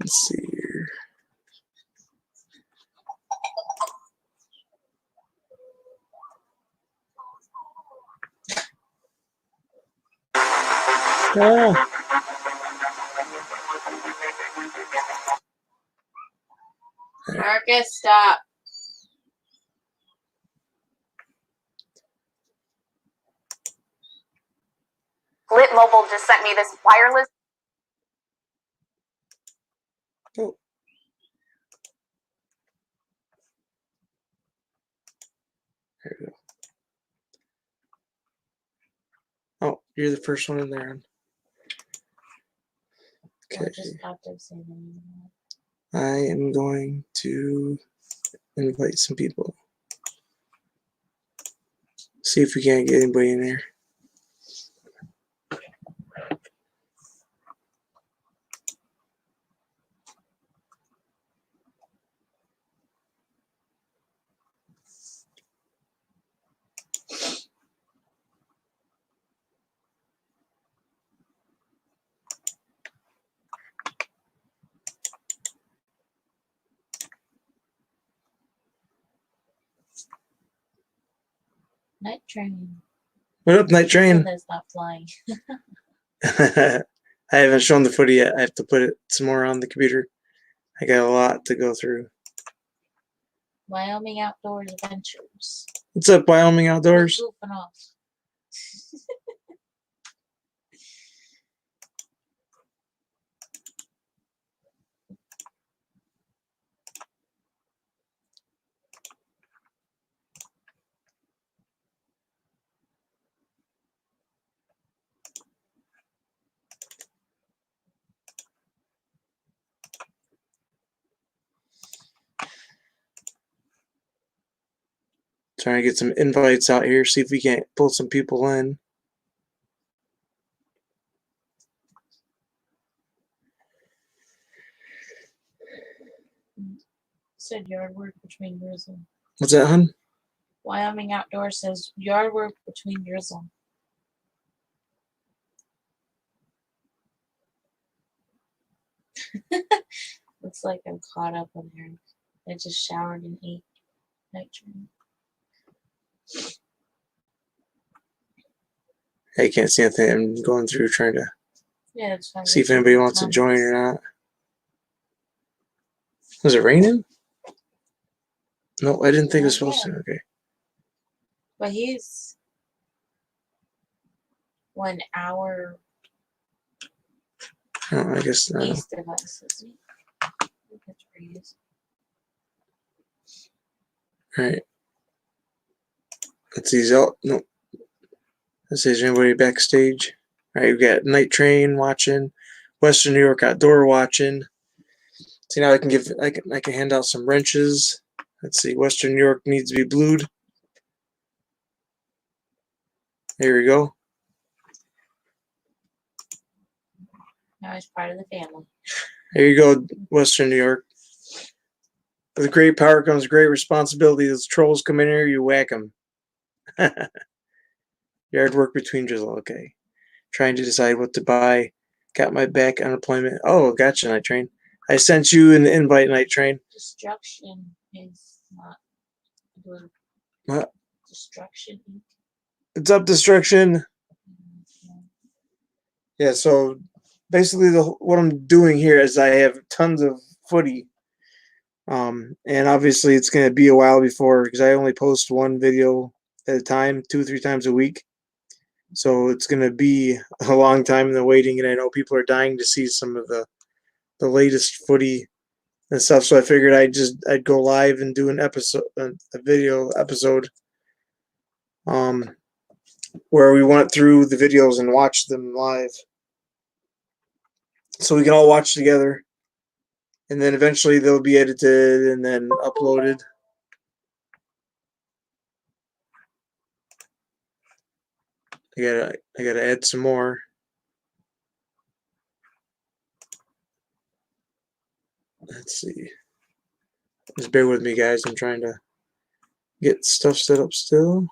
Let's see here. Ah. Marcus, stop. Lit Mobile just sent me this wireless. Oh. There we go. Oh, you're the first one in there. Okay. I am going to invite some people. See if we can't get anybody in there. Night Train. What up, Night Train? That's not flying. I haven't shown the footy yet. I have to put it some more on the computer. I got a lot to go through. Wyoming Outdoors Adventures. What's up, Wyoming Outdoors? Goofing off. Trying to get some invites out here, see if we can't pull some people in. Said yard work between drizzle. What's that, hun? Wyoming Outdoors says yard work between drizzle. Looks like I'm caught up in there. I just showered and ate. Night Train. I can't see anything. I'm going through trying to see if get anybody wants to join or not. Was it raining? No, I didn't think it was supposed to. Okay. But he's 1 hour Oh, I guess not. east of us, isn't he? I think that's where he is. All right. Let's see. Oh, no. Let's see. Is there anybody backstage? All right. We got Night Train watching, Western New York Outdoor watching. See, now I can hand out some wrenches. Let's see. Western New York needs to be blued. There we go. Now he's part of the family. There you go, Western New York. With great power comes great responsibility. As trolls come in here, you whack them. Yard work between drizzle. Okay. Trying to decide what to buy. Got my back unemployment. Oh, gotcha, Night Train. I sent you an invite, Night Train. Destruction is not blue. What? Destruction. It's up, Destruction. Yeah, so basically what I'm doing here is I have tons of footy. And obviously it's going to be a while before, because I only post one video at a time, 2 or 3 times a week. So it's going to be a long time in the waiting, and I know people are dying to see some of the latest footy and stuff. So I figured I'd go live and do a video episode, where we went through the videos and watched them live, so we can all watch together. And then eventually they'll be edited and then uploaded. I gotta add some more. Let's see. Just bear with me, guys. I'm trying to get stuff set up still.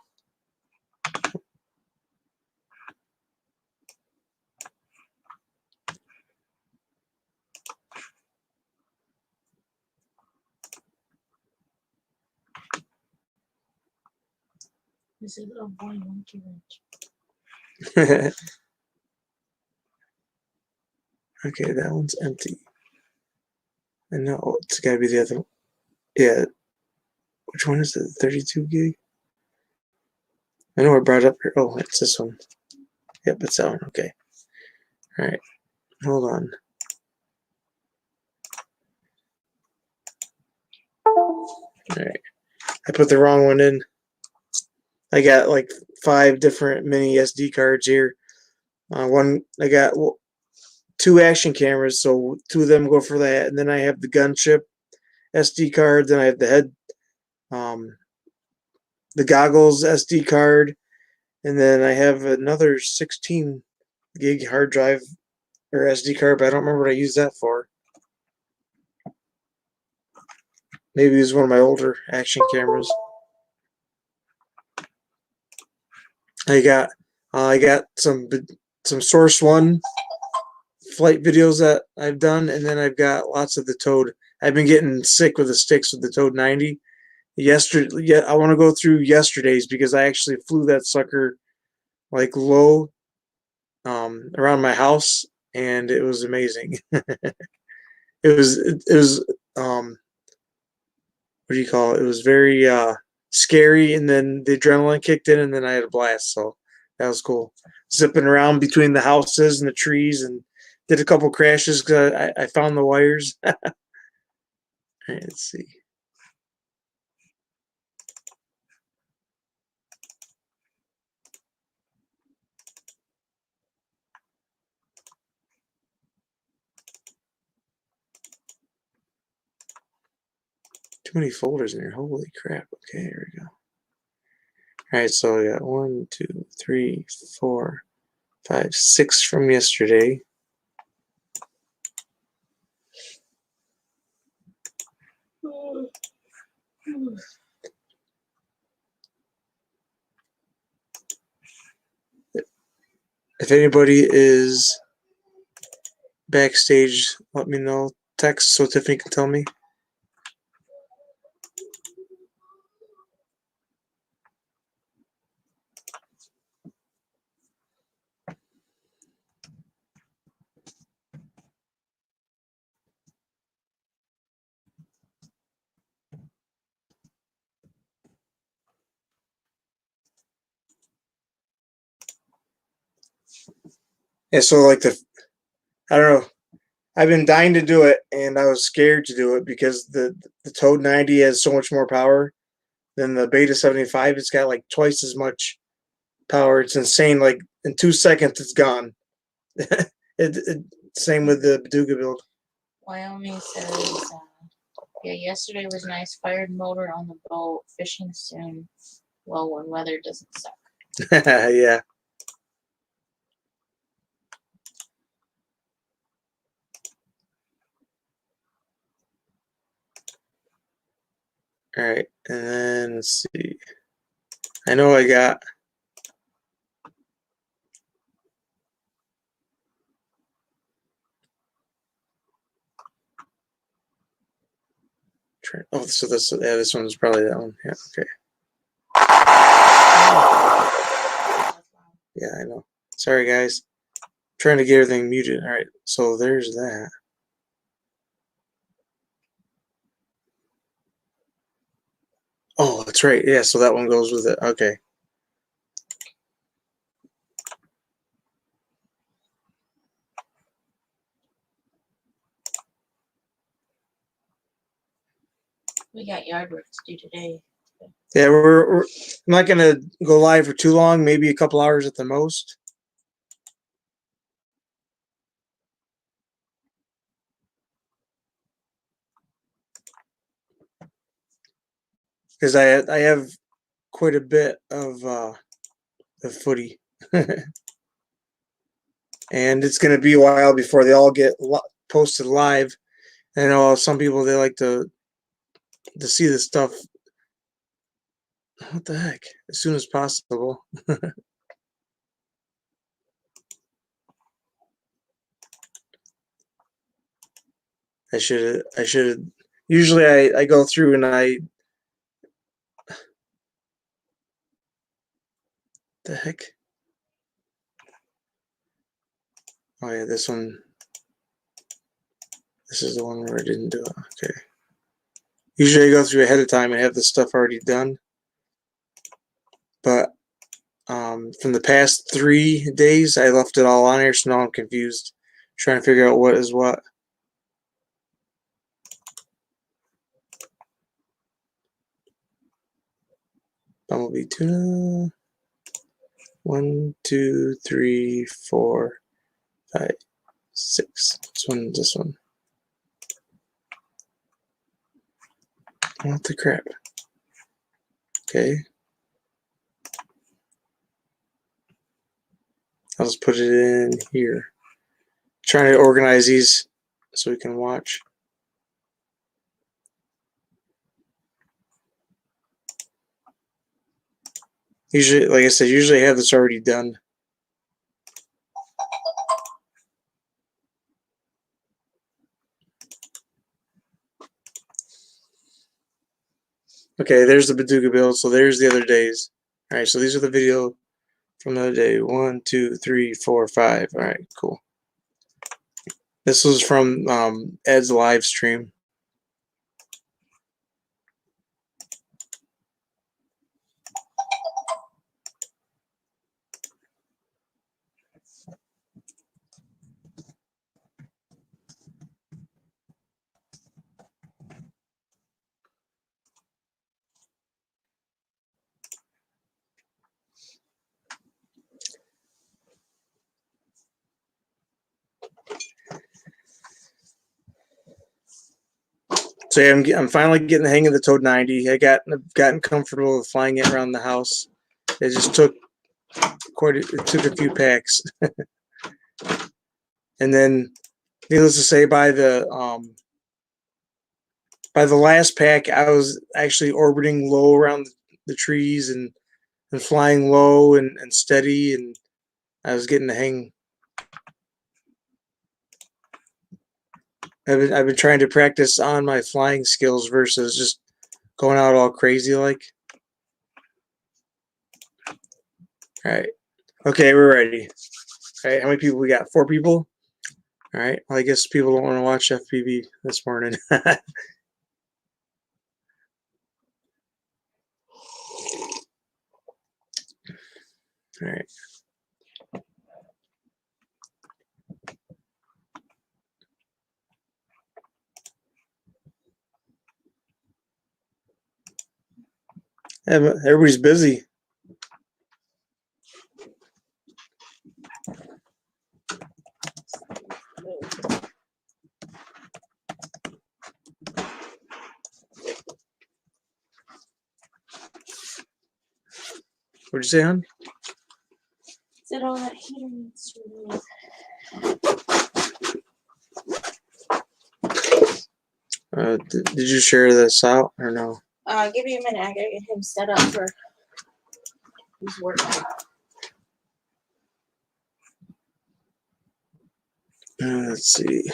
This is a boy monkey wrench. Okay, that one's empty. And no, it's gotta be the other one. Yeah. Which one is it? 32 gig? I know I brought it up here. Oh, it's this one. Yep, it's that one. Okay. All right. Hold on. All right. I put the wrong one in. I got like 5 different mini SD cards here. I got 2 action cameras, so 2 of them go for that, and then I have the gunship SD card. Then I have the head, the goggles SD card, and then I have another 16 gig hard drive or SD card, but I don't remember what I used that for. Maybe it was one of my older action cameras. I got some Source One flight videos that I've done, and then I've got lots of the Toad. I've been getting sick with the sticks with the Toad 90. Yesterday, I want to go through yesterday's because I actually flew that sucker like low around my house, and it was amazing. It was what do you call it? It was very scary, and then the adrenaline kicked in, and then I had a blast. So that was cool. Zipping around between the houses and the trees, and did a couple crashes because I found the wires. All right, let's see. Too many folders in here. Holy crap. Okay, here we go. All right, so we got 1, 2, 3, 4, 5, 6 from yesterday. If anybody is backstage, let me know. Text so Tiffany can tell me. Yeah, so like I don't know. I've been dying to do it, and I was scared to do it because the Toad 90 has so much more power than the Beta 75. It's got like twice as much power. It's insane. Like in 2 seconds, it's gone. Same with the Baduga build. Wyoming says, yeah, yesterday was nice. Fired motor on the boat. Fishing soon. Well, when weather doesn't suck. Yeah. All right, and then let's see. I know I got. Oh, so this one's probably that one. Yeah. Okay. Yeah, I know. Sorry, guys. Trying to get everything muted. All right, so there's that. Oh, that's right. Yeah, so that one goes with it. Okay. We got yard work to do today. Yeah, we're I'm not gonna go live for too long. Maybe a couple hours at the most. Because I have quite a bit of footy, and it's gonna be a while before they all get posted live. I know some people they like to see the stuff. What the heck? As soon as possible. I should. Usually I go through and The heck? Oh yeah, this one. This is the one where I didn't do it. Okay. Usually I go through ahead of time and have this stuff already done. But from the past 3 days, I left it all on here, so now I'm confused, trying to figure out what is what. Bumblebee tuna. 1, 2, 3, 4, 5, 6. This one. What the crap? Okay. I'll just put it in here. Trying to organize these so we can watch. Usually, like I said, usually I have this already done. Okay, there's the Paducah build. So there's the other days. All right, so these are the video from the other day. 1, 2, 3, 4, 5. All right, cool. This was from Ed's live stream. So yeah, I'm finally getting the hang of the Toad 90. I've gotten comfortable with flying it around the house. It just took it took a few packs, and then needless to say, by the last pack, I was actually orbiting low around the trees and flying low and steady, and I was getting the hang. I've been trying to practice on my flying skills versus just going out all crazy like. All right. Okay, we're ready. All right, how many people we got? 4 people? All right. Well, I guess people don't want to watch FPV this morning. All right. Yeah, but everybody's busy. What'd you say, hon? Said all that heater needs to remove. Did you share this out or no? Give me a minute. I gotta get him set up for his work. Let's see.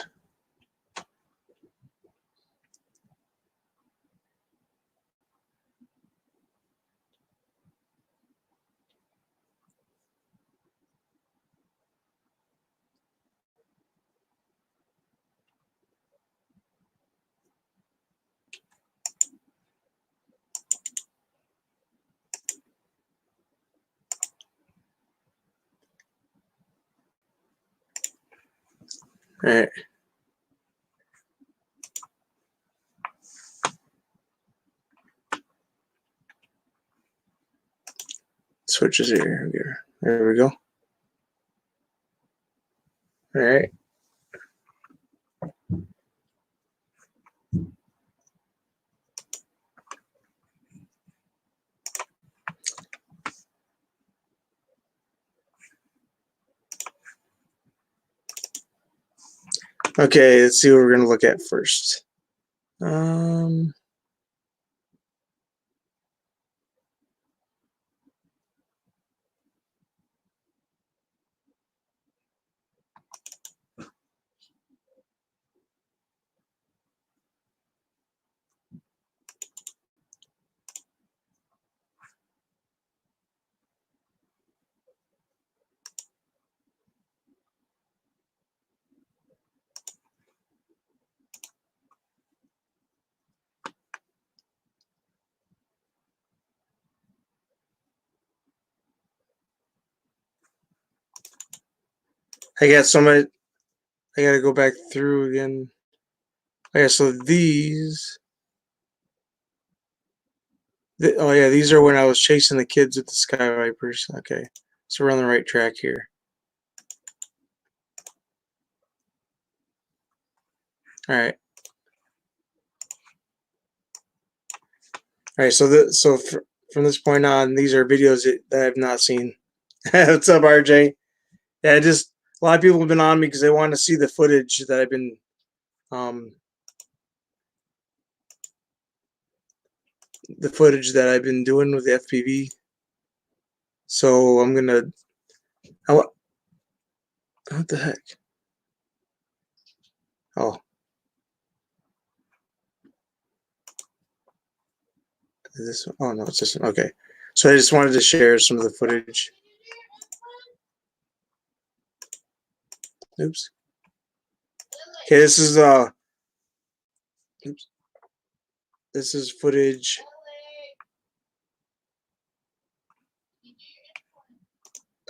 All right. Switches here. There we go. All right. Okay, let's see what we're gonna look at first. I got so many. I gotta go back through again. Okay, so these. Oh yeah, these are when I was chasing the kids with the Sky Vipers. Okay, so we're on the right track here. All right. All right. So from this point on, these are videos that I've not seen. What's up, RJ? Yeah, just a lot of people have been on me because they want to see the footage that I've been doing with the FPV. So I'm gonna. What the heck? Oh, is this one? Oh no, it's this one. Okay, so I just wanted to share some of the footage. Oops. Okay, this is oops. This is footage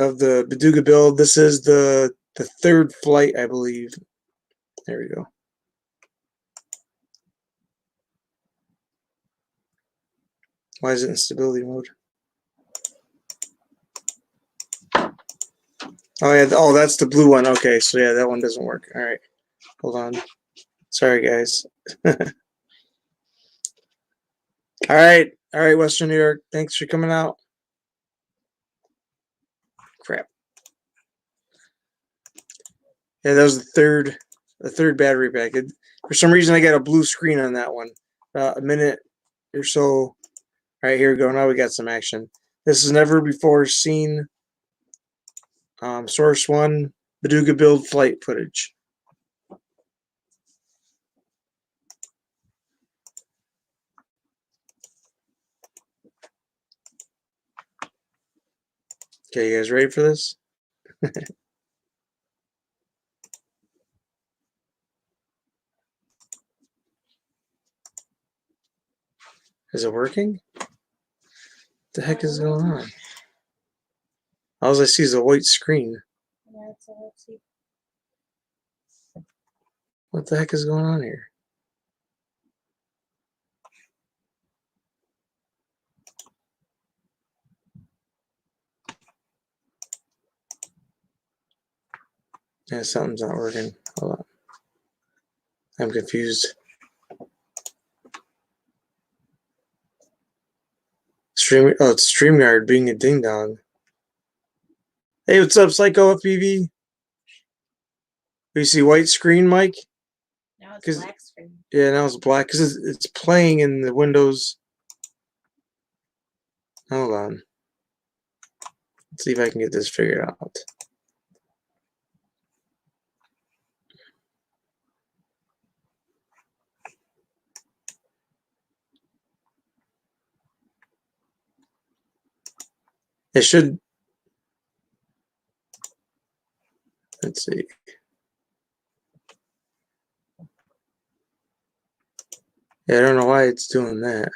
of the Beduga build. This is the third flight, I believe. There we go. Why is it in stability mode? Oh yeah. Oh, that's the blue one. Okay, so yeah, that one doesn't work. All right, hold on. Sorry, guys. All right, Western New York. Thanks for coming out. Crap. Yeah, that was the third battery pack. For some reason, I got a blue screen on that one. A minute or so. All right, here we go. Now we got some action. This is never before seen. Source 1, Beduga build flight footage. Okay, you guys ready for this? Is it working? What the heck is going on? All I see is a white screen. What the heck is going on here? Yeah, something's not working. Hold on. I'm confused. It's StreamYard being a ding dong. Hey, what's up, Psycho FPV? You see white screen, Mike? Now it's black screen. Yeah, now it's black because it's playing in the Windows. Hold on. Let's see if I can get this figured out. It should. Let's see. Yeah, I don't know why it's doing that.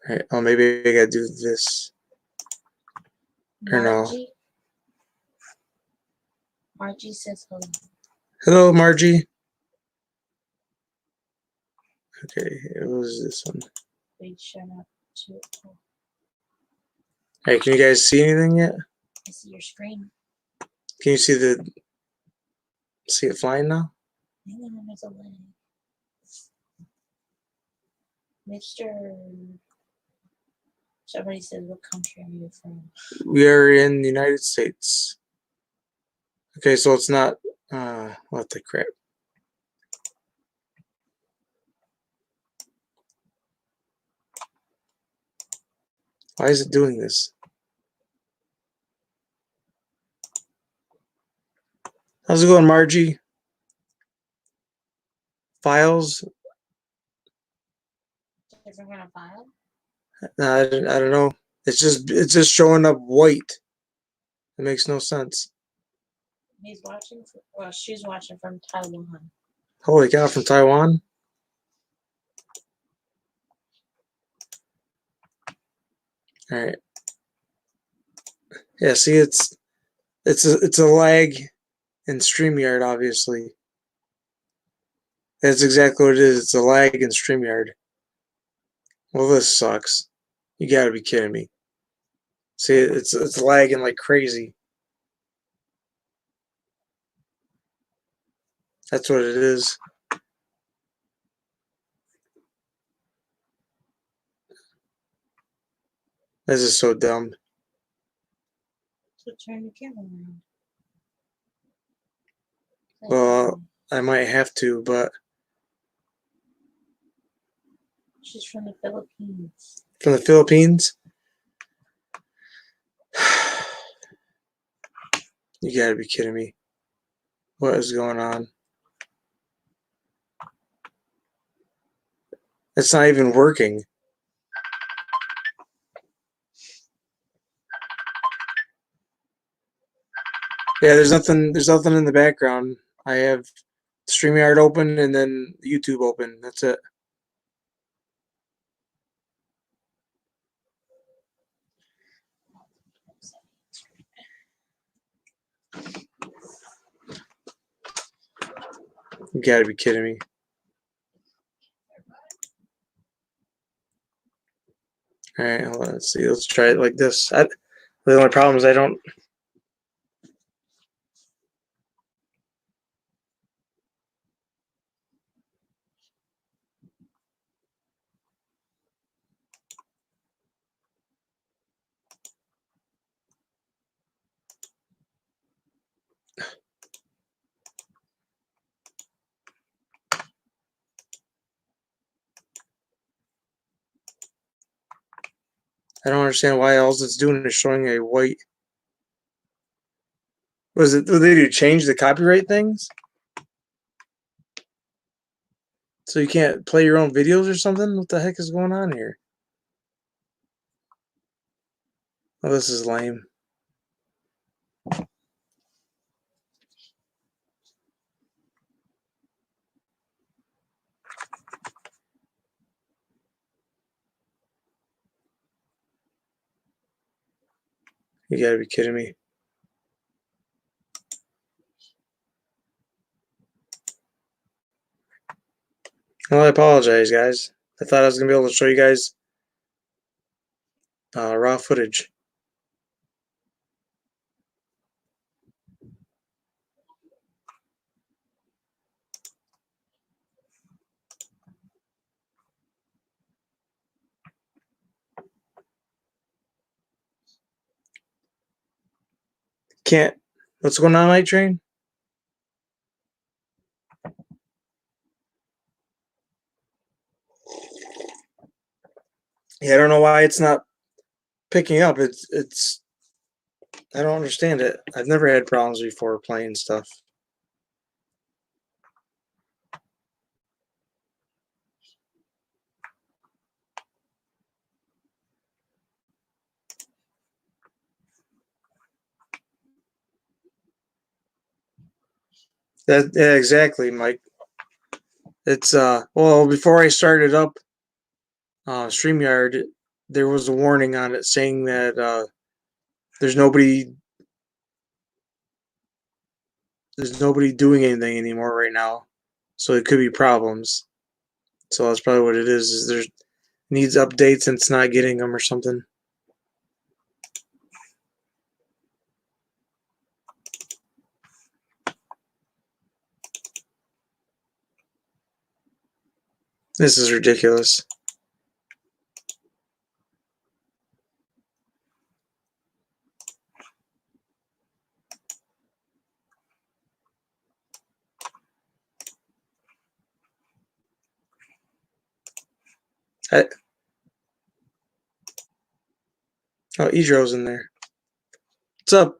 All right. Oh, maybe I gotta do this. Or no. Margie says hello. Hello, Margie. Okay, it was this one. Wait, shut up. Hey, can you guys see anything yet? I see your screen. Can you see it flying now? Hang on, there's a lag. Mr. Somebody said, what country are you from? We are in the United States. Okay, so it's not. What the crap? Why is it doing this? How's it going, Margie? Files? Different kind of file? I don't know. It's just showing up white. It makes no sense. He's watching. Well, she's watching from Taiwan. Holy cow, from Taiwan? All right. Yeah, see, it's a lag in StreamYard, obviously. That's exactly what it is. It's a lag in StreamYard. Well, this sucks. You gotta be kidding me. See, it's lagging like crazy. That's what it is. This is so dumb. So turn the camera around. Well, I might have to, but She's from the Philippines. from the Philippines? You gotta be kidding me. What is going on? It's not even working. Yeah, there's nothing in the background. I have StreamYard open and then YouTube open. That's it. You gotta be kidding me. All right, hold on. Let's see. Let's try it like this. The only problem is I don't. I don't understand why all it's doing is showing a white. Was it? Did they change the copyright things? So you can't play your own videos or something? What the heck is going on here? Oh, this is lame. You gotta be kidding me. Well, I apologize, guys. I thought I was gonna be able to show you guys raw footage. Can't. What's going on, Night Train? Yeah, I don't know why it's not picking up. It's. I don't understand it. I've never had problems before playing stuff. Yeah, exactly, Mike. It's well, before I started up StreamYard, there was a warning on it saying that there's nobody doing anything anymore right now, so it could be problems. So that's probably what it is. Is there needs updates and it's not getting them or something. This is ridiculous. Oh, Edro's in there. What's up?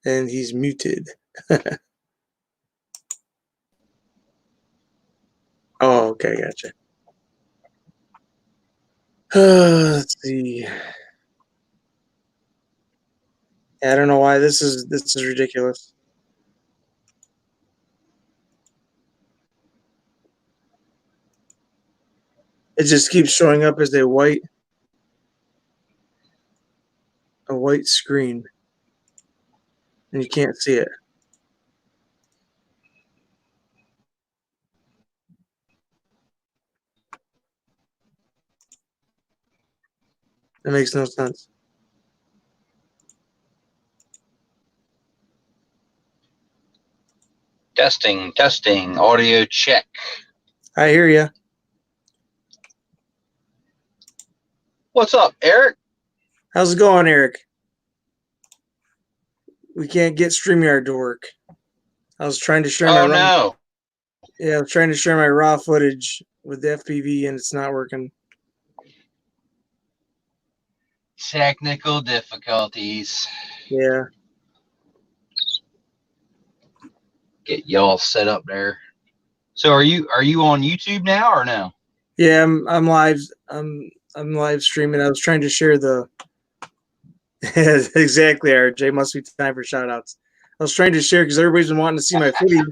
And he's muted. Oh, okay, gotcha. Let's see. I don't know why this is ridiculous. It just keeps showing up as a white screen, and you can't see it. That makes no sense. Testing, testing, audio check. I hear you. What's up, Eric? How's it going, Eric? We can't get StreamYard to work. I was trying to share my No. Yeah, I was trying to share my raw footage with the FPV, and it's not working. Technical difficulties. Yeah. Get y'all set up there. So are you on YouTube now or no? Yeah, I'm live. I'm live streaming. I was trying to share the exactly, RJ. Must be time for shout outs. I was trying to share because everybody's been wanting to see my footage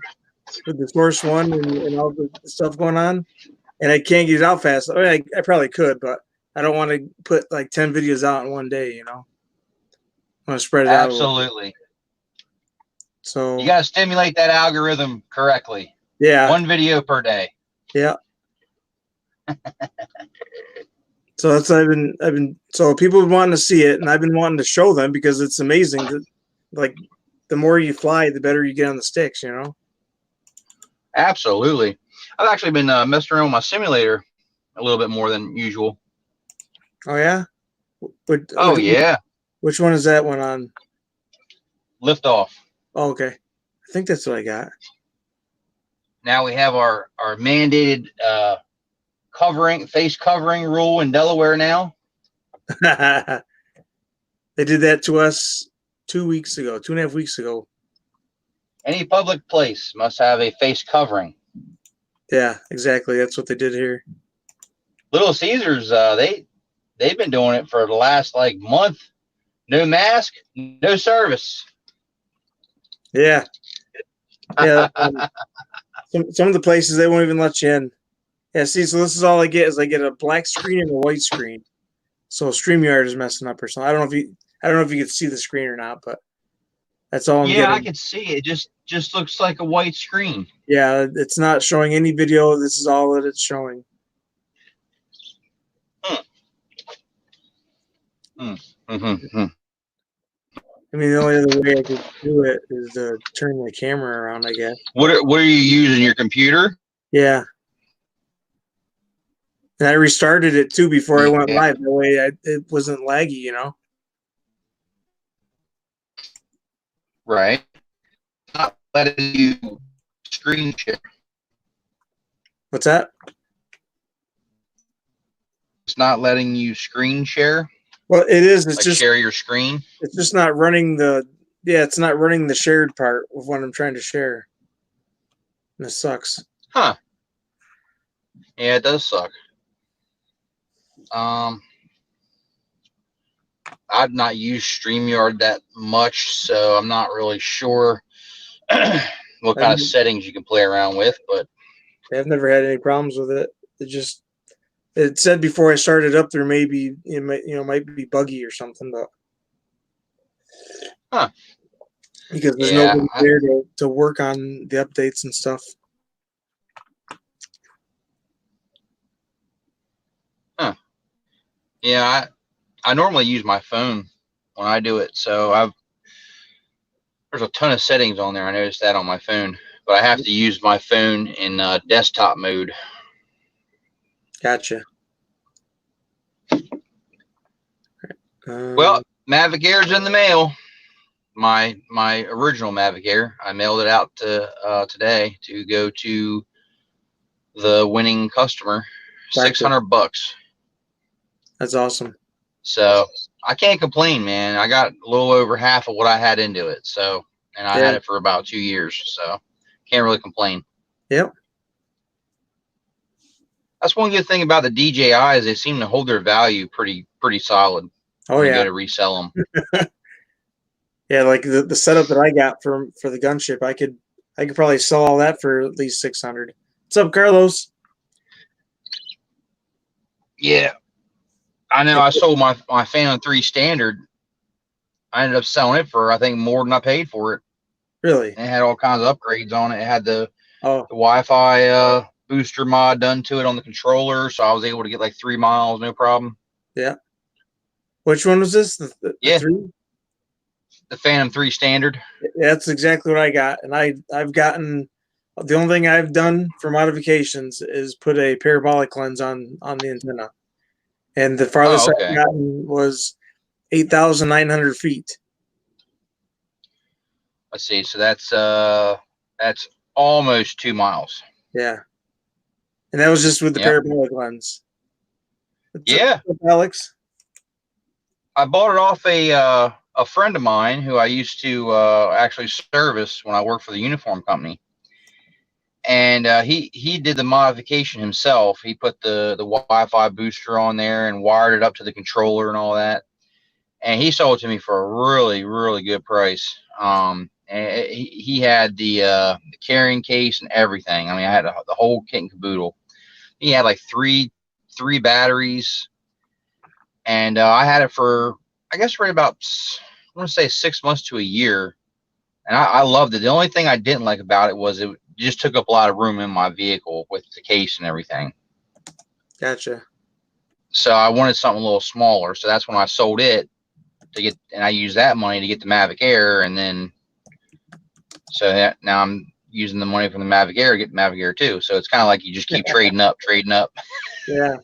with the source one and all the stuff going on. And I can't get it out fast. I mean, I probably could, but I don't want to put like 10 videos out in one day, you know. I want to spread it out. Absolutely. So you got to stimulate that algorithm correctly. Yeah. 1 video per day. Yeah. So that's I've been so people have been wanting to see it, and I've been wanting to show them because it's amazing that, like, the more you fly, the better you get on the sticks, you know. Absolutely. I've actually been messing around with my simulator a little bit more than usual. Oh yeah. Yeah. Which one is that one on? Liftoff. Oh, okay. I think that's what I got. Now we have our mandated face covering rule in Delaware now. They did that to us 2 weeks ago, 2.5 weeks ago. Any public place must have a face covering. Yeah, exactly. That's what they did here. Little Caesars, they've been doing it for the last like month. No mask, no service. Yeah. Yeah. Some of the places they won't even let you in. Yeah, see, so this is all I get is I get a black screen and a white screen. So StreamYard is messing up or something. I don't know if you can see the screen or not, but that's all I'm getting. I can see it. Just looks like a white screen. Yeah, it's not showing any video. This is all that it's showing. I mean, the only other way I could do it is to turn the camera around, I guess. What are you using, your computer? Yeah. And I restarted it too before I went live. That way it wasn't laggy, you know? Right. Not letting you screen share. What's that? It's not letting you screen share. Well, it is. It's like just share your screen. It's just not running it's not running the shared part of what I'm trying to share. And it sucks. Huh. Yeah, it does suck. I've not used StreamYard that much, so I'm not really sure what kind of settings you can play around with, but I've never had any problems with it. It said before I started up there maybe it might be buggy or something, but because there's nobody there to work on the updates and stuff. Yeah, I normally use my phone when I do it, so there's a ton of settings on there. I noticed that on my phone, but I have to use my phone in desktop mode. Gotcha. Well, Mavic Air's in the mail. My original Mavic Air. I mailed it out today to go to the winning customer. $600. That's awesome. So I can't complain, man. I got a little over half of what I had into it. So, and I had it for about 2 years. So can't really complain. Yep. That's one good thing about the DJIs. They seem to hold their value pretty solid Oh when you yeah, go to resell them. yeah. Like the setup that I got for the gunship, I could probably sell all that for at least 600. What's up, Carlos? Yeah, I know. I sold my Phantom 3 Standard. I ended up selling it for, I think, more than I paid for it. Really? And it had all kinds of upgrades on it. It had the Oh, Wi-Fi booster mod done to it on the controller, so I was able to get like 3 miles, no problem. yeah. Which one was this? The Yeah. 3? The Phantom 3 Standard. That's exactly what I got, and I've gotten. The only thing I've done for modifications is put a parabolic lens on the antenna, and the farthest Oh, okay. I've gotten was 8,900 feet. Let's see. So that's almost 2 miles. Yeah, and that was just with the Yep. parabolic lens. Yeah. Alex. I bought it off a friend of mine who I used to actually service when I worked for the uniform company. And he did the modification himself. He put the Wi-Fi booster on there and wired it up to the controller and all that. And he sold it to me for a really, really good price. And he had the carrying case and everything. I mean, I had the whole kit and caboodle. He had like three batteries, and I had it for, I guess, right about, I want to say 6 months to a year. And I loved it. The only thing I didn't like about it was it just took up a lot of room in my vehicle with the case and everything. Gotcha. So I wanted something a little smaller. So that's when I sold it to get, and I used that money to get the Mavic Air. And then, so now I'm using the money from the Mavic Air to get the Mavic Air 2. So it's kind of like you just keep trading up. Yeah.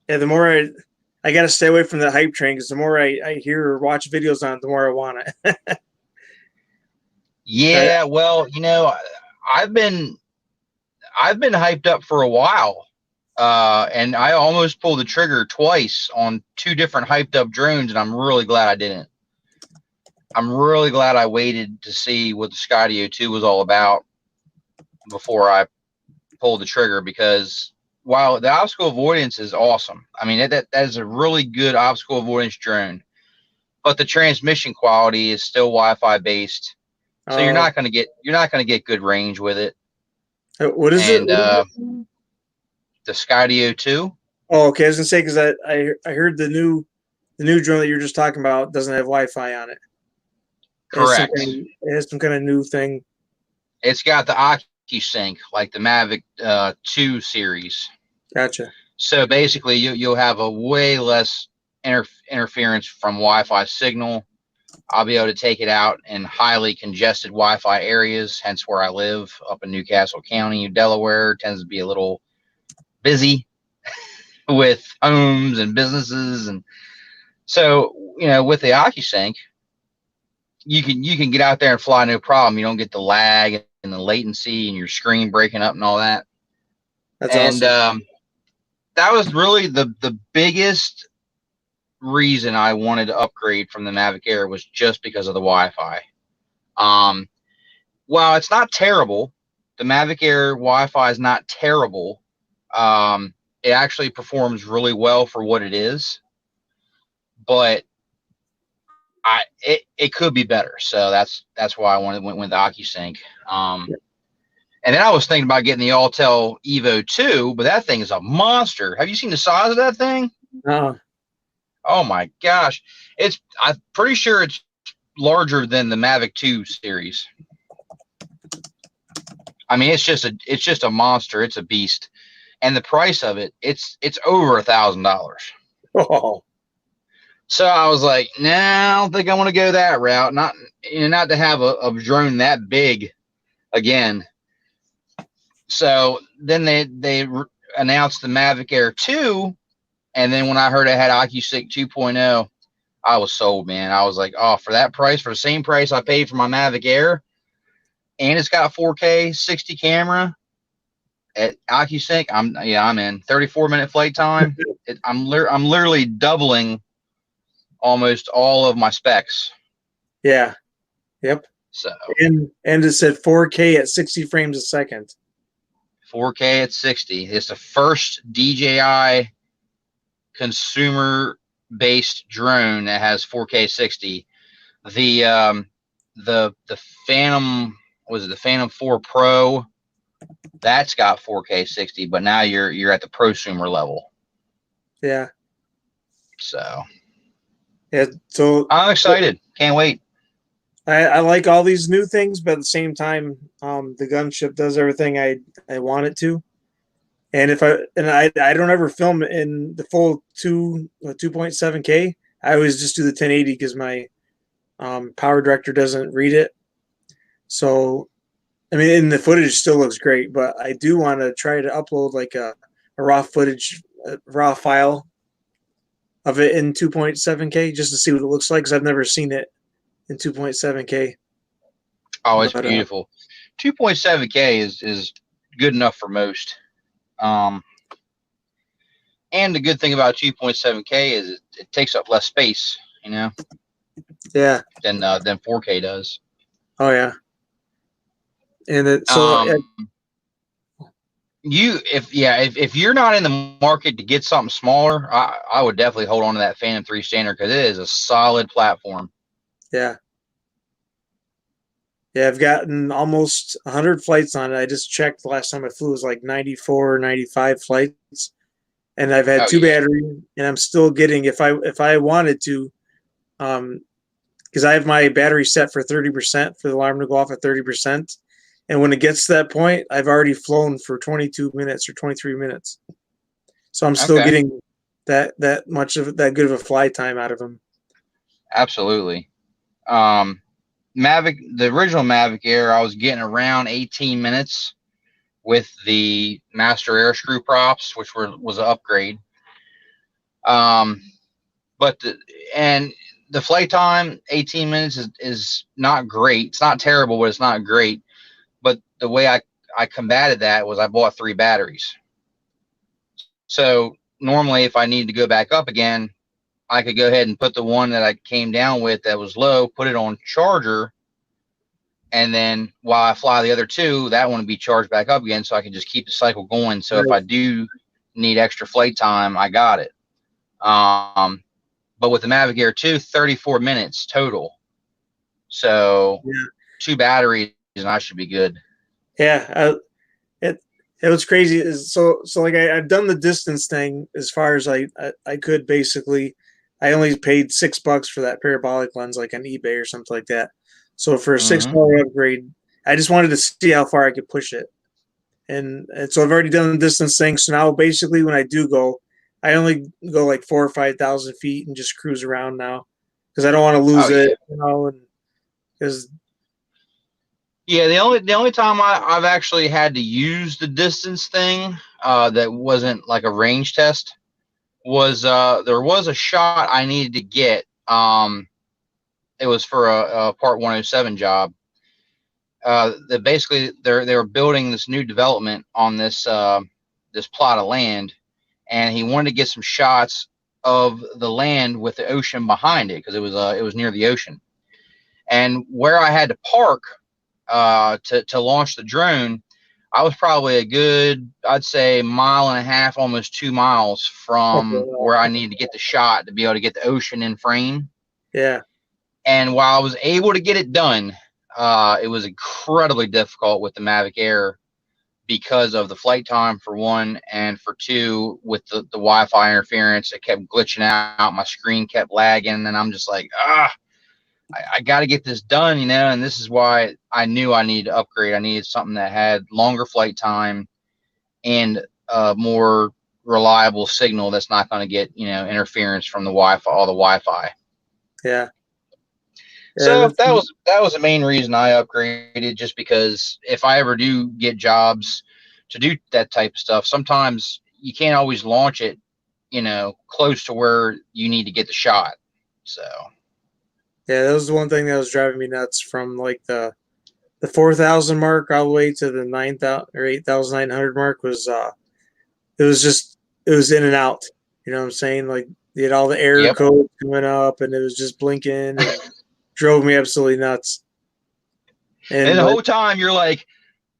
Yeah. The more I got to stay away from the hype train, because the more I hear or watch videos on it, the more I want it. Yeah, well, I've been hyped up for a while, and I almost pulled the trigger twice on 2 different hyped up drones, and I'm really glad I didn't. I'm really glad I waited to see what the Skydio 2 was all about before I pulled the trigger, because while the obstacle avoidance is awesome, I mean that is a really good obstacle avoidance drone, but the transmission quality is still Wi-Fi based. So you're not going to get good range with it. What is it? The Skydio 2. Oh, okay. I was gonna say, because I heard the new drone that you're just talking about doesn't have Wi-Fi on it. Correct. It has some kind of new thing. It's got the OcuSync like the Mavic 2 series. Gotcha. So basically, you'll have a way less interference from Wi-Fi signal. I'll be able to take it out in highly congested Wi-Fi areas, hence where I live up in Newcastle County, Delaware. Tends to be a little busy with homes and businesses. And so, with the OcuSync, you can get out there and fly no problem. You don't get the lag and the latency and your screen breaking up and all that. That's awesome. That was really the biggest reason I wanted to upgrade from the Mavic Air, was just because of the Wi-Fi. While it's not terrible, the Mavic Air Wi-Fi is not terrible. It actually performs really well for what it is, but it could be better. So that's why I went with the OcuSync. And then I was thinking about getting the Autel Evo 2, but that thing is a monster. Have you seen the size of that thing? Oh my gosh. I'm pretty sure it's larger than the Mavic 2 series. I mean, it's just a monster. It's a beast. And the price of it, it's over $1,000. Oh. So I was like, nah, I don't think I want to go that route. Not to have a drone that big again. So then they announced the Mavic Air 2, and then when I heard it had OcuSync 2.0, I was sold, man. I was like, oh, for that price, for the same price I paid for my Mavic Air, and it's got 4K 60 camera at OcuSync, I'm in. 34-minute flight time. I'm literally doubling almost all of my specs. Yeah. Yep. So and it said 4K at 60 frames a second. 4K at 60. It's the first DJI consumer-based drone that has 4K 60. The Phantom, was it the Phantom 4 Pro? That's got 4K 60, but now you're at the prosumer level. Yeah. So Yeah. So I'm excited. Can't wait. I like all these new things, but at the same time, the gunship does everything I want it to. And I don't ever film in the full 2.7K. I always just do the 1080 because my power director doesn't read it. So, I mean, and the footage still looks great, but I do want to try to upload like a raw footage, a raw file of it in 2.7K just to see what it looks like because I've never seen it in 2.7K. Oh, it's But, beautiful. 2.7K is good enough for most. And the good thing about 2.7K is it takes up less space, yeah. than 4K does. Oh yeah. And if you're not in the market to get something smaller, I would definitely hold on to that Phantom 3 standard because it is a solid platform. yeah. Yeah, I've gotten almost 100 flights on it. I just checked the last time I flew was like 94, 95 flights. And I've had 2 batteries, and I'm still getting if I wanted to, because I have my battery set for 30% for the alarm to go off at 30%. And when it gets to that point, I've already flown for 22 minutes or 23 minutes. So I'm still getting that much of that good of a fly time out of them. Absolutely. Mavic, the original Mavic Air, I was getting around 18 minutes with the Master Air Screw props, which was an upgrade. But the flight time, 18 minutes is not great. It's not terrible, but it's not great. But the way I combated that was I bought 3 batteries. So normally if I need to go back up again, I could go ahead and put the one that I came down with that was low, put it on charger, and then while I fly the other 2, that one would be charged back up again, so I can just keep the cycle going. So if I do need extra flight time, I got it. But with the Mavic Air 2, 34 minutes total. So 2 batteries and I should be good. Yeah, it was crazy. So like I've done the distance thing as far as I could basically. I only paid $6 for that parabolic lens, like on eBay or something like that. So for a $6 upgrade, I just wanted to see how far I could push it. And so I've already done the distance thing. So now basically when I do go, I only go like 4,000 or 5,000 feet and just cruise around now because I don't want to lose it, and because. Yeah, the only time I've actually had to use the distance thing that wasn't like a range test was there was a shot I needed to get. It was for a Part 107 job. That basically they were building this new development on this this plot of land, and he wanted to get some shots of the land with the ocean behind it because it was near the ocean. And where I had to park to launch the drone, I was probably a good, I'd say, 1.5 miles, almost 2 miles from where I needed to get the shot to be able to get the ocean in frame. Yeah. And while I was able to get it done, it was incredibly difficult with the Mavic Air because of the flight time, for one, and for two, with the Wi-Fi interference. It kept glitching out. My screen kept lagging, and I'm just like, I got to get this done, and this is why I knew I needed to upgrade. I needed something that had longer flight time and a more reliable signal that's not going to get, interference from the Wi-Fi, all the Wi-Fi. Yeah. So that was the main reason I upgraded, just because if I ever do get jobs to do that type of stuff, sometimes you can't always launch it, close to where you need to get the shot. So. Yeah, that was the one thing that was driving me nuts, from like the 4,000 mark all the way to the 9,000 or 8,900 mark was it was in and out. You know what I'm saying? Like you had all the error codes coming up, and it was just blinking and drove me absolutely nuts. And the whole time you're like,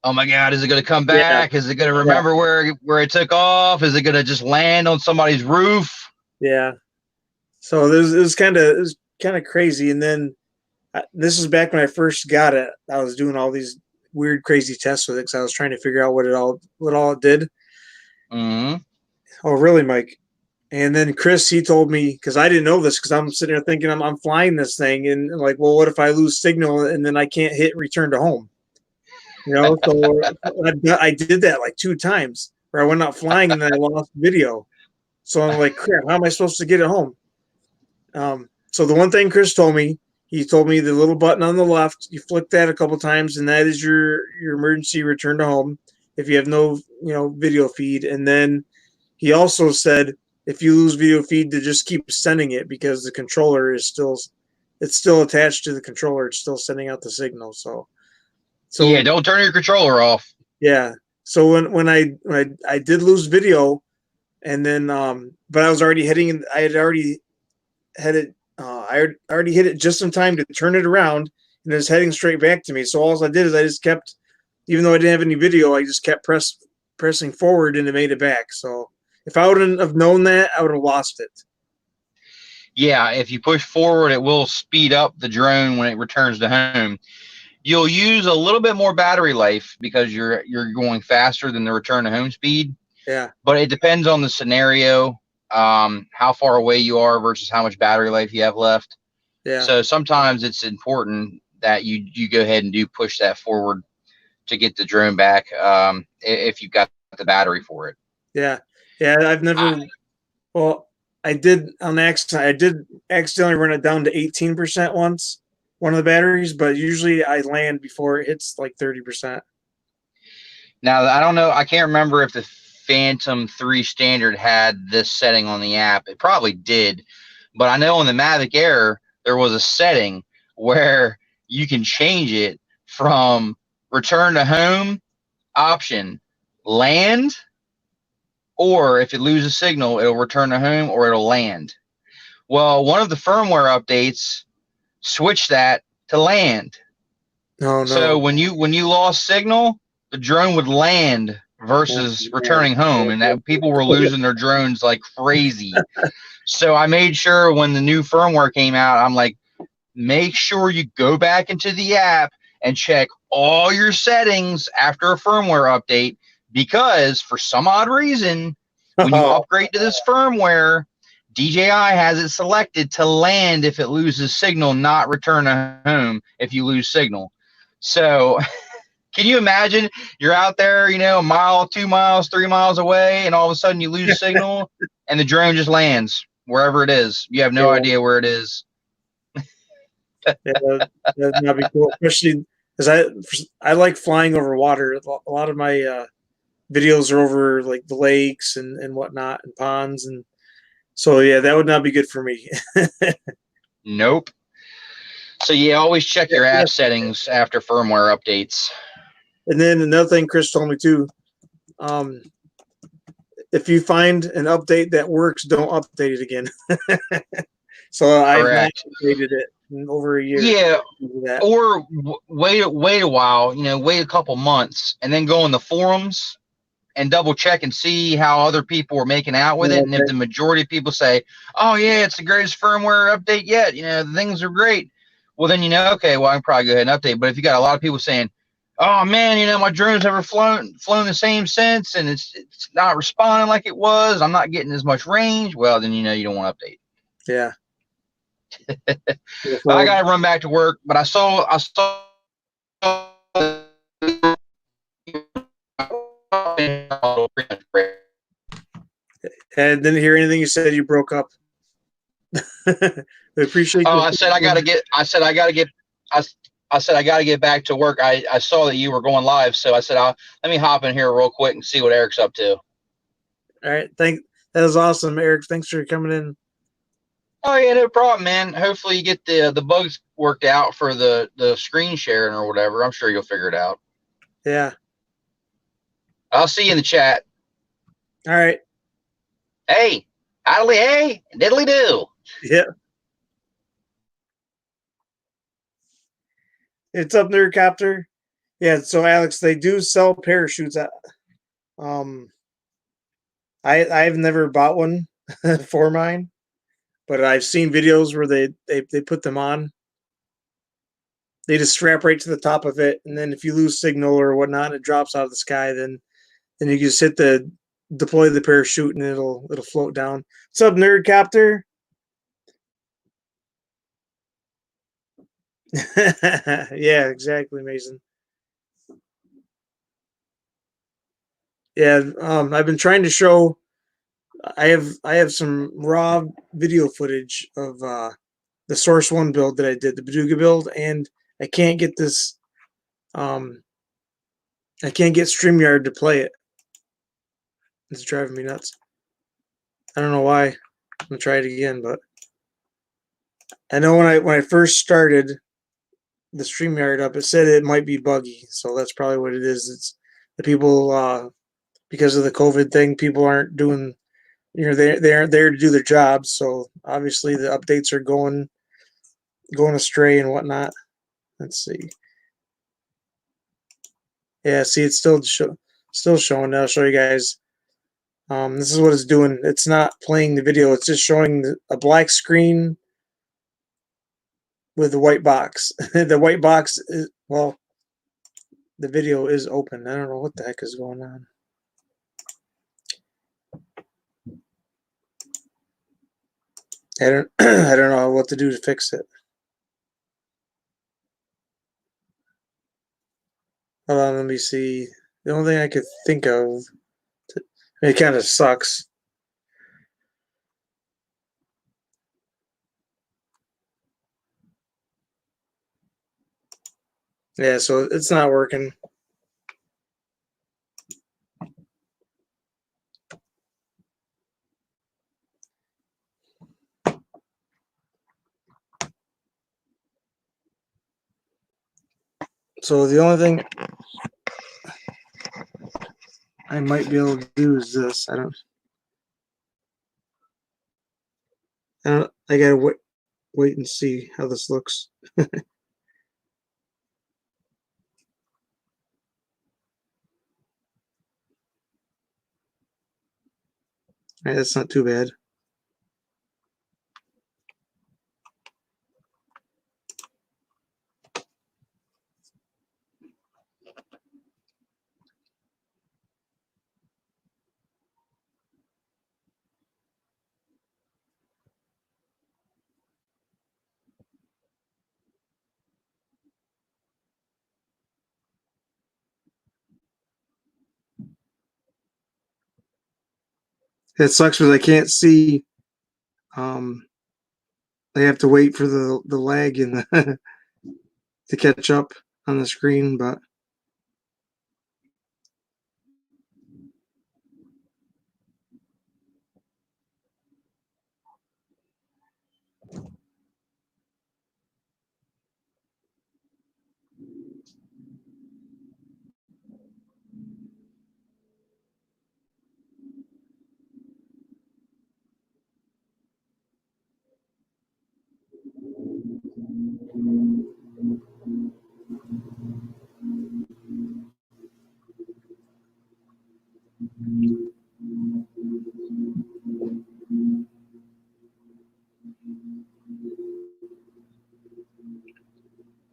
oh my God, is it going to come Yeah. back? Is it going to remember where it took off? Is it going to just land on somebody's roof? Yeah. So it was kind of crazy. And then this was back when I first got it. I was doing all these weird, crazy tests with it because I was trying to figure out what all it did. Mm-hmm. Oh, really, Mike? And then Chris, he told me, because I didn't know this, because I'm sitting there thinking I'm flying this thing, and like, well, what if I lose signal and then I can't hit return to home? You know, so I did that like 2 times where I went out flying and then I lost video. So I'm like, crap, how am I supposed to get it home? So the one thing Chris told me, he told me the little button on the left, you flick that a couple times, and that is your emergency return to home if you have no video feed. And then he also said if you lose video feed, to just keep sending it because the controller is still attached to the controller. It's still sending out the signal. So yeah, don't turn your controller off. Yeah. So when I did lose video, and then but I was already heading. I had already had it. I already hit it just in time to turn it around, and it was heading straight back to me. So all I did is I just kept, even though I didn't have any video, I just kept pressing forward, and it made it back. So if I wouldn't have known that, I would have lost it. Yeah, if you push forward, it will speed up the drone when it returns to home. You'll use a little bit more battery life because you're going faster than the return to home speed. Yeah. But it depends on the scenario, how far away you are versus how much battery life you have left. Yeah. So sometimes it's important that you go ahead and do push that forward to get the drone back, if you've got the battery for it. Yeah. Yeah. I've never. Well, I did on accident. I did accidentally run it down to 18% once, one of the batteries, but usually I land before it hits like 30%. Now, I don't know. I can't remember if the Phantom 3 Standard had this setting on the app. It probably did. But I know on the Mavic Air, there was a setting where you can change it from return to home option, land, or if it loses signal, it'll return to home or it'll land. Well, one of the firmware updates switched that to land. Oh, no. So when you lost signal, the drone would land versus returning home, and that people were losing their drones like crazy. So I made sure when the new firmware came out, I'm like, make sure you go back into the app and check all your settings after a firmware update, because for some odd reason, when you upgrade to this firmware, DJI has it selected to land if it loses signal, not return to home if you lose signal. So can you imagine you're out there, a mile, 2 miles, 3 miles away, and all of a sudden you lose signal and the drone just lands wherever it is. You have no idea where it is. Yeah, that'd not be cool, especially because I like flying over water. A lot of my videos are over like the lakes and whatnot and ponds, and so yeah, that would not be good for me. Nope. So yeah, always check your app settings after firmware updates. And then another thing Chris told me too, if you find an update that works, don't update it again. So I've not updated it in over a year. Yeah, or wait a while, wait a couple months, and then go in the forums and double check and see how other people are making out with it. And if the majority of people say, oh yeah, it's the greatest firmware update yet, things are great, well then okay, well I can probably go ahead and update. But if you got a lot of people saying, oh man, my drone's never flown the same since, and it's not responding like it was, I'm not getting as much range, well then you don't want to update. Yeah. But I gotta run back to work. But I saw and didn't hear anything you said. You broke up. We appreciate. Oh, I said I gotta get back to work. I saw that you were going live, so I said let me hop in here real quick and see what Eric's up to. All right, that was awesome, Eric. Thanks for coming in. Oh yeah, no problem, man. Hopefully you get the bugs worked out for the screen sharing or whatever. I'm sure you'll figure it out. Yeah. I'll see you in the chat. All right. Hey, idly hey, diddly do. Yeah. It's up, Nerdcopter. Yeah, so Alex, they do sell parachutes. Um, I've never bought one for mine, but I've seen videos where they put them on. They just strap right to the top of it, and then if you lose signal or whatnot, and it drops out of the sky, then you just hit the deploy the parachute, and it'll float down. What's up, Nerdcopter? Yeah, exactly, Mason. Yeah, I've been trying to show. I have some raw video footage of the Source One build that I did, the Beduga build, and I can't get this. I can't get StreamYard to play it. It's driving me nuts. I don't know why. I'm gonna try it again, but I know when I first started the StreamYard up, it said it might be buggy, so that's probably what it is. It's the people because of the COVID thing, people aren't doing. They aren't there to do their jobs, so obviously the updates are going astray and whatnot. Let's see. Yeah, see, it's still showing. I'll show you guys. This is what it's doing. It's not playing the video. It's just showing a black screen with the white box. The white box is, well, the video is open. I don't know what the heck is going on. I don't I don't know what to do to fix it. Hold on, let me see. The only thing I could think of, it kind of sucks. Yeah, so it's not working. So the only thing I might be able to do is this. I gotta wait and see how this looks. All right, that's not too bad. It sucks because I can't see. I have to wait for the lag and to catch up on the screen, but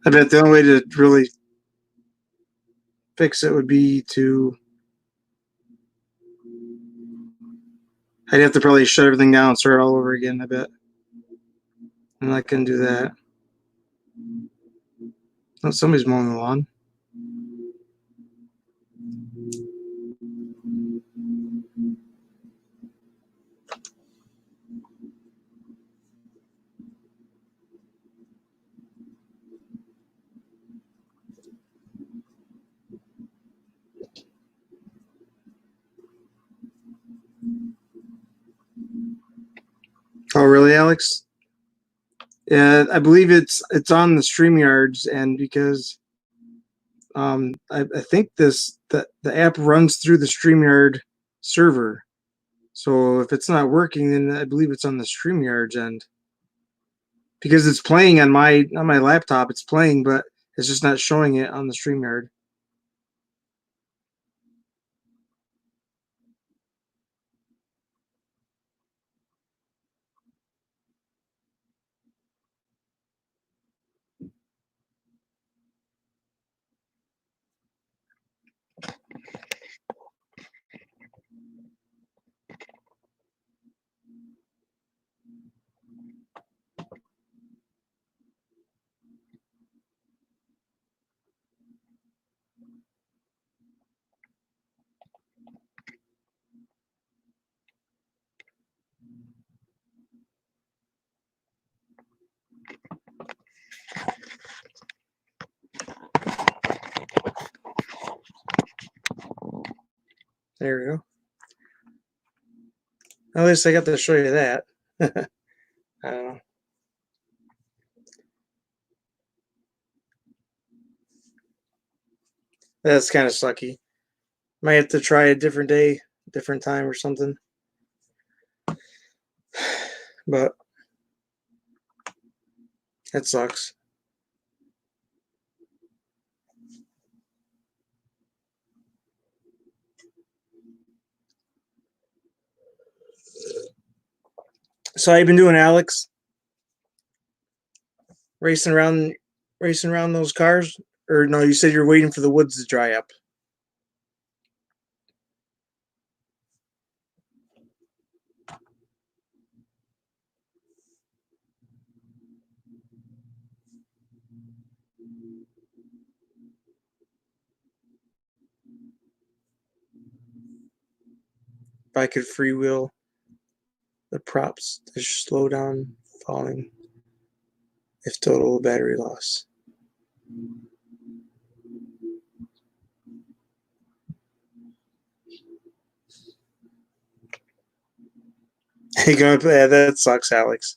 I bet the only way to really fix it would be to. I'd have to probably shut everything down and start all over again. I bet. I'm not gonna do that. Oh, somebody's mowing the lawn. Oh, really, Alex? Yeah, I believe it's on the StreamYards, and because I think the app runs through the StreamYard server. So if it's not working, then I believe it's on the StreamYard's end. Because it's playing on my laptop, it's playing, but it's just not showing it on the StreamYard. There we go. At least I got to show you that. I don't know. That's kind of sucky. Might have to try a different day, different time or something. But that sucks. So how you been doing, Alex? Racing around those cars? Or no, you said you're waiting for the woods to dry up. If I could freewheel the props to slow down falling if total battery loss. Yeah, that sucks, Alex.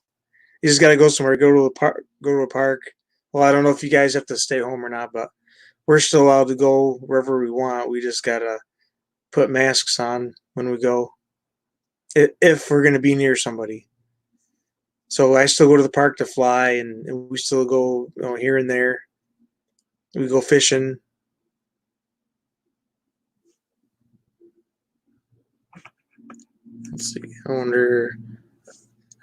You just gotta go somewhere. Go to a park. Go to a park. Well, I don't know if you guys have to stay home or not, but we're still allowed to go wherever we want. We just gotta put masks on when we go, if we're gonna be near somebody. So I still go to the park to fly, and we still go, here and there. We go fishing. Let's see. I wonder.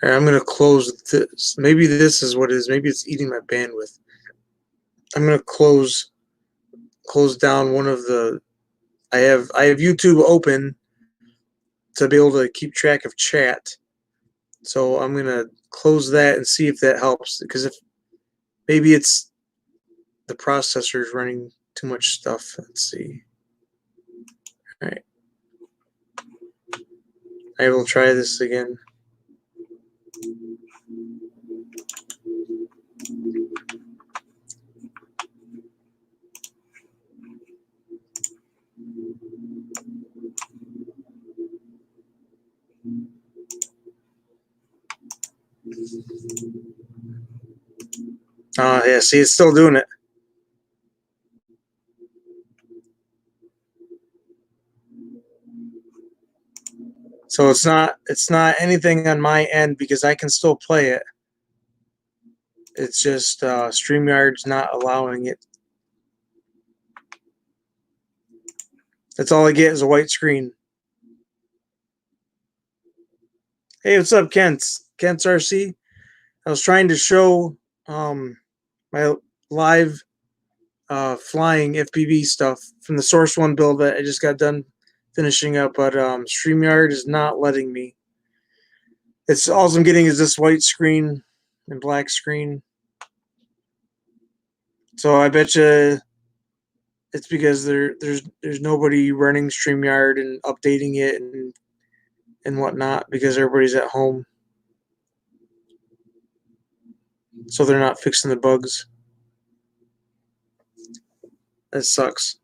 All right, I'm gonna close this. Maybe this is what it is. Maybe it's eating my bandwidth. I'm gonna close down one of the. I have YouTube open to be able to keep track of chat. So I'm gonna close that and see if that helps. Because if maybe it's the processor is running too much stuff. Let's see. All right. I will try this again. Oh, yeah, see, it's still doing it. So it's not anything on my end because I can still play it. It's just StreamYard's not allowing it. That's all I get is a white screen. Hey, what's up, Kent's RC? I was trying to show my live flying FPV stuff from the Source One build that I just got done finishing up, but StreamYard is not letting me. It's all I'm getting is this white screen and black screen. So I bet you it's because there's nobody running StreamYard and updating it and whatnot because everybody's at home. So they're not fixing the bugs. That sucks.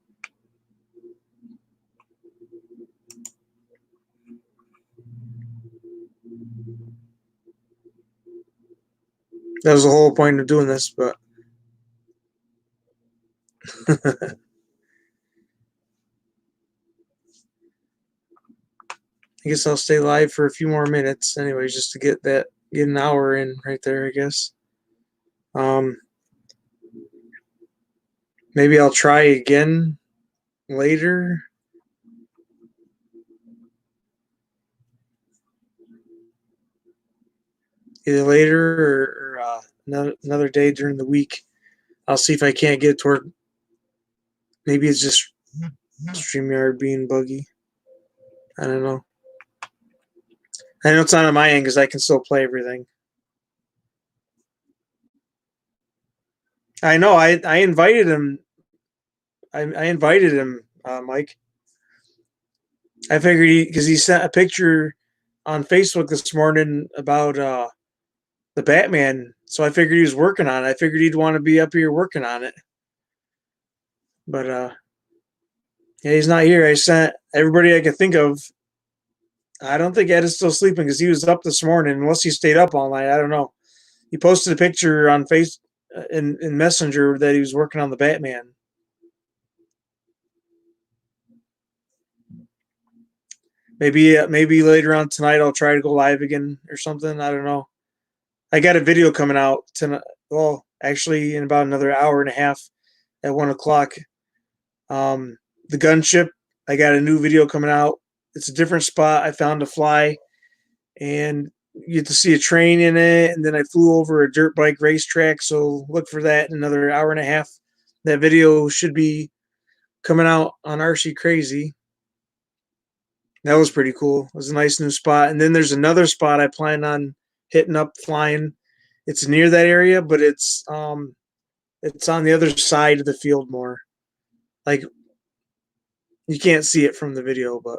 That was the whole point of doing this, but I guess I'll stay live for a few more minutes anyways, just to get an hour in right there, I guess. Maybe I'll try again later. Either later or another day during the week. I'll see if I can't get toward. Maybe it's just StreamYard being buggy. I don't know. I know it's not on my end because I can still play everything. I know. I invited him. I invited him, Mike. I figured because he sent a picture on Facebook this morning about the Batman, so I figured he was working on it. I figured he'd want to be up here working on it. But Yeah, he's not here. I sent everybody I could think of. I don't think Ed is still sleeping because he was up this morning. Unless he stayed up all night, I don't know. He posted a picture on in Messenger that he was working on the Batman. Maybe later on tonight I'll try to go live again or something. I don't know. I got a video coming out tonight. Well, actually, in about another hour and a half at 1:00. The gunship. I got a new video coming out. It's a different spot I found to fly, and you get to see a train in it. And then I flew over a dirt bike racetrack. So look for that in another hour and a half. That video should be coming out on RC CRAY-Z. That was pretty cool. It was a nice new spot. And then there's another spot I plan on hitting up flying. It's near that area, but it's on the other side of the field more. Like you can't see it from the video, but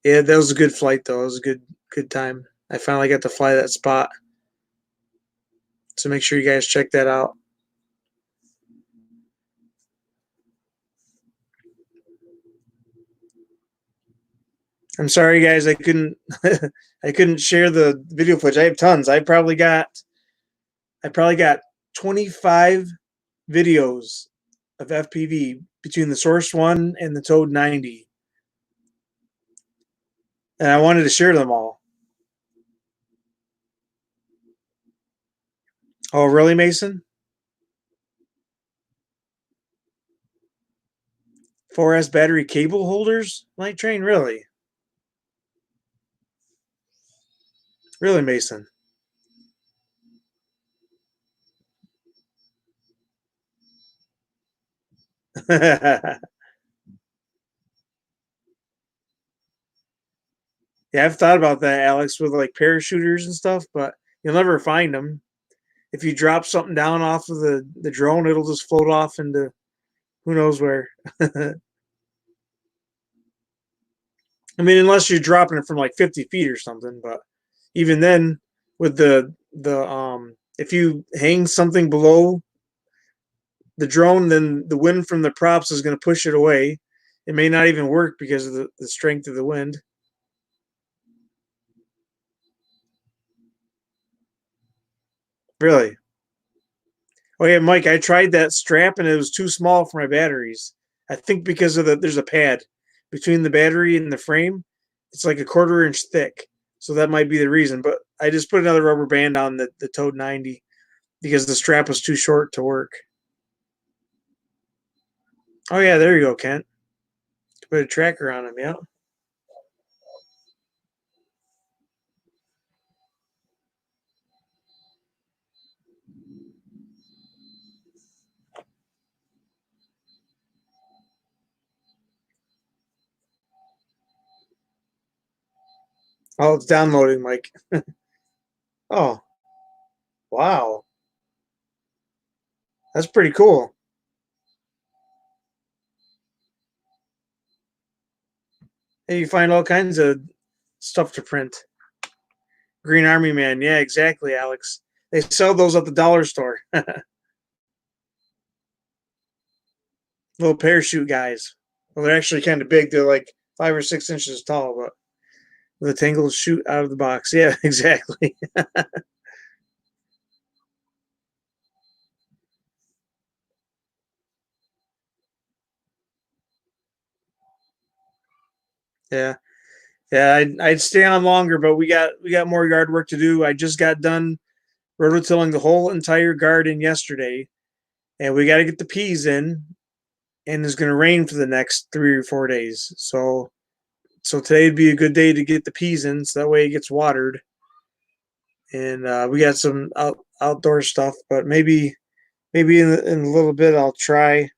yeah, that was a good flight though. It was a good time. I finally got to fly that spot. So make sure you guys check that out. I'm sorry guys, I couldn't I couldn't share the video footage. I have tons. I probably got 25 videos of FPV between the Source 1 and the Toad 90. And I wanted to share them all. Oh, really, Mason? 4S battery cable holders? Night Train, really? Really, Mason? Yeah, I've thought about that, Alex, with like parachuters and stuff, but you'll never find them. If you drop something down off of the drone, it'll just float off into who knows where. I mean, unless you're dropping it from like 50 feet or something, but even then, with the if you hang something below the drone, then the wind from the props is going to push it away. It may not even work because of the strength of the wind. Really? Oh yeah, Mike, I tried that strap and it was too small for my batteries. I think because of there's a pad between the battery and the frame. It's like a 1/4 inch thick. So that might be the reason. But I just put another rubber band on the Toad 90 because the strap was too short to work. Oh yeah, there you go, Kent. Put a tracker on him, yeah. Oh, it's downloading, Mike. Oh, wow. That's pretty cool. Hey, you find all kinds of stuff to print. Green Army Man. Yeah, exactly, Alex. They sell those at the dollar store. Little parachute guys. Well, they're actually kind of big. They're like 5 or 6 inches tall, but the tangles shoot out of the box. Yeah, exactly. Yeah. Yeah, I'd stay on longer, but we got more yard work to do. I just got done rototilling the whole entire garden yesterday, and we got to get the peas in, and it's going to rain for the next 3 or 4 days. So today'd be a good day to get the peas in, so that way it gets watered. And we got some outdoor stuff, but maybe in a little bit I'll try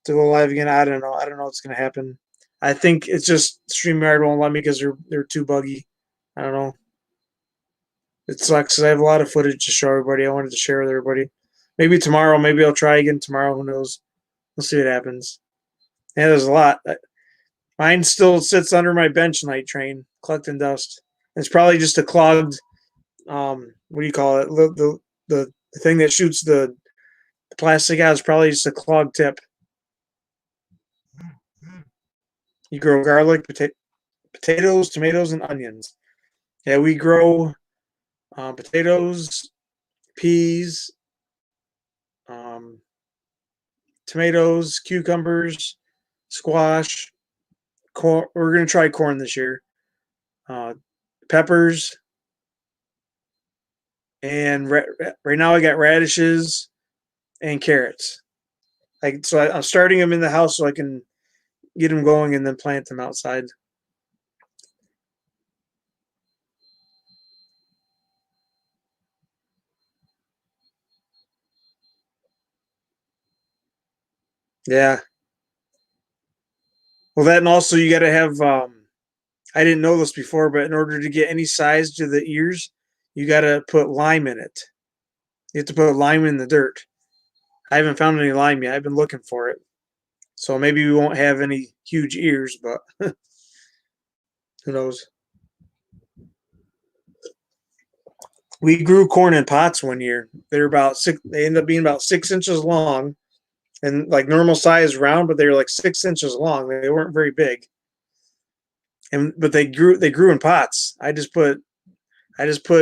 to go live again. I don't know. I don't know what's going to happen. I think it's just StreamYard won't let me because they're too buggy. I don't know. It sucks because I have a lot of footage to show everybody. I wanted to share with everybody. Maybe tomorrow. Maybe I'll try again tomorrow. Who knows? We'll see what happens. Yeah, there's a lot. Mine still sits under my bench, Night Train, collecting dust. It's probably just a clogged. What do you call it? The thing that shoots the plastic out is probably just a clogged tip. You grow garlic, potatoes, tomatoes, and onions. Yeah, we grow potatoes, peas, um, tomatoes, cucumbers, squash. Corn. We're gonna try corn this year. Peppers, and right now I got radishes and carrots. Like so, I'm starting them in the house so I can get them going and then plant them outside. Yeah. Well, that and also you got to have. I didn't know this before, but in order to get any size to the ears, you got to put lime in it. You have to put lime in the dirt. I haven't found any lime yet. I've been looking for it. So maybe we won't have any huge ears, but who knows? We grew corn in pots one year. They're about six. They ended up being about 6 inches long, and like normal size round, but they were like 6 inches long. They weren't very big, and but they grew. They grew in pots. I just put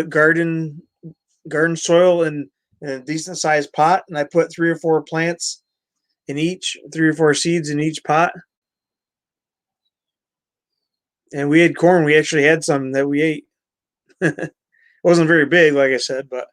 garden soil in a decent sized pot, and I put 3 or 4 plants in each, 3 or 4 seeds in each pot. And we had corn. We actually had some that we ate. It wasn't very big, like I said, but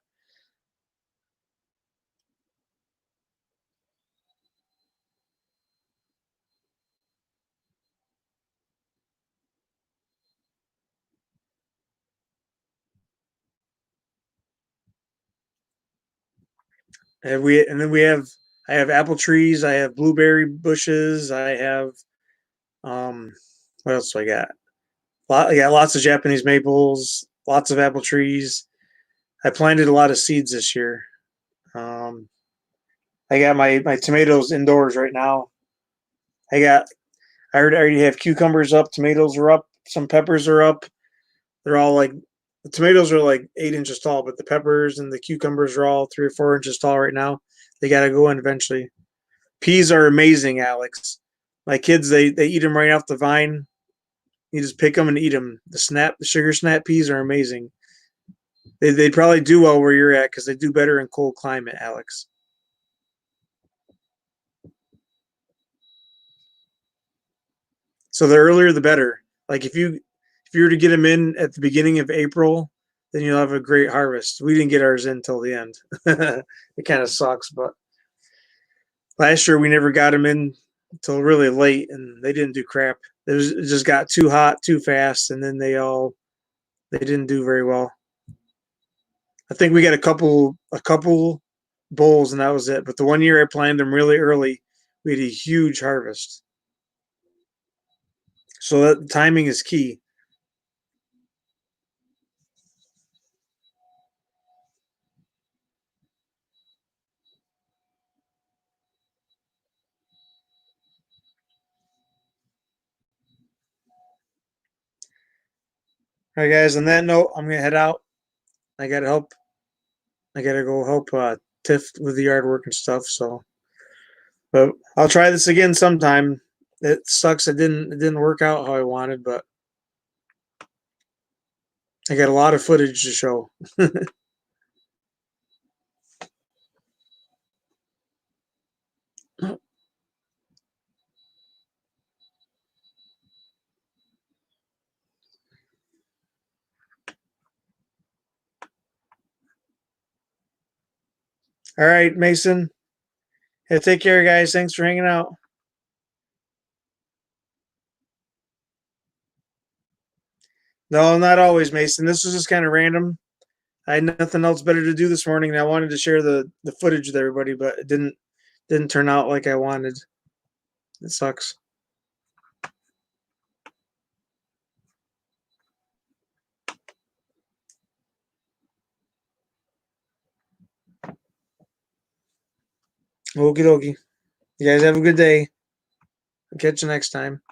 and then we have I have apple trees, I have blueberry bushes, I have what else do I got? I got lots of Japanese maples, lots of apple trees. I planted a lot of seeds this year. Um, I got my tomatoes indoors right now. I got I already have cucumbers up, tomatoes are up, some peppers are up. They're all like the tomatoes are like 8 inches tall, but the peppers and the cucumbers are all 3 or 4 inches tall right now. They got to go in eventually. Peas are amazing, Alex. My kids they eat them right off the vine. You just pick them and eat them. The sugar snap peas are amazing. They'd probably do well where you're at because they do better in cold climate, Alex. So the earlier the better. Like if you were to get them in at the beginning of April, then you'll have a great harvest. We didn't get ours in until the end. It kind of sucks, but last year we never got them in until really late, and they didn't do crap. It just got too hot too fast, and then they didn't do very well. I think we got a couple bowls, and that was it. But the one year I planted them really early, we had a huge harvest. So that timing is key. All right, guys. On that note, I'm gonna head out. I gotta help. I gotta go help Tiff with the yard work and stuff. So, but I'll try this again sometime. It sucks. It didn't work out how I wanted, but I got a lot of footage to show. All right, Mason. Hey, take care, guys. Thanks for hanging out. No, not always, Mason. This was just kind of random. I had nothing else better to do this morning, and I wanted to share the footage with everybody, but it didn't turn out like I wanted. It sucks. Okie dokie. You guys have a good day. I'll catch you next time.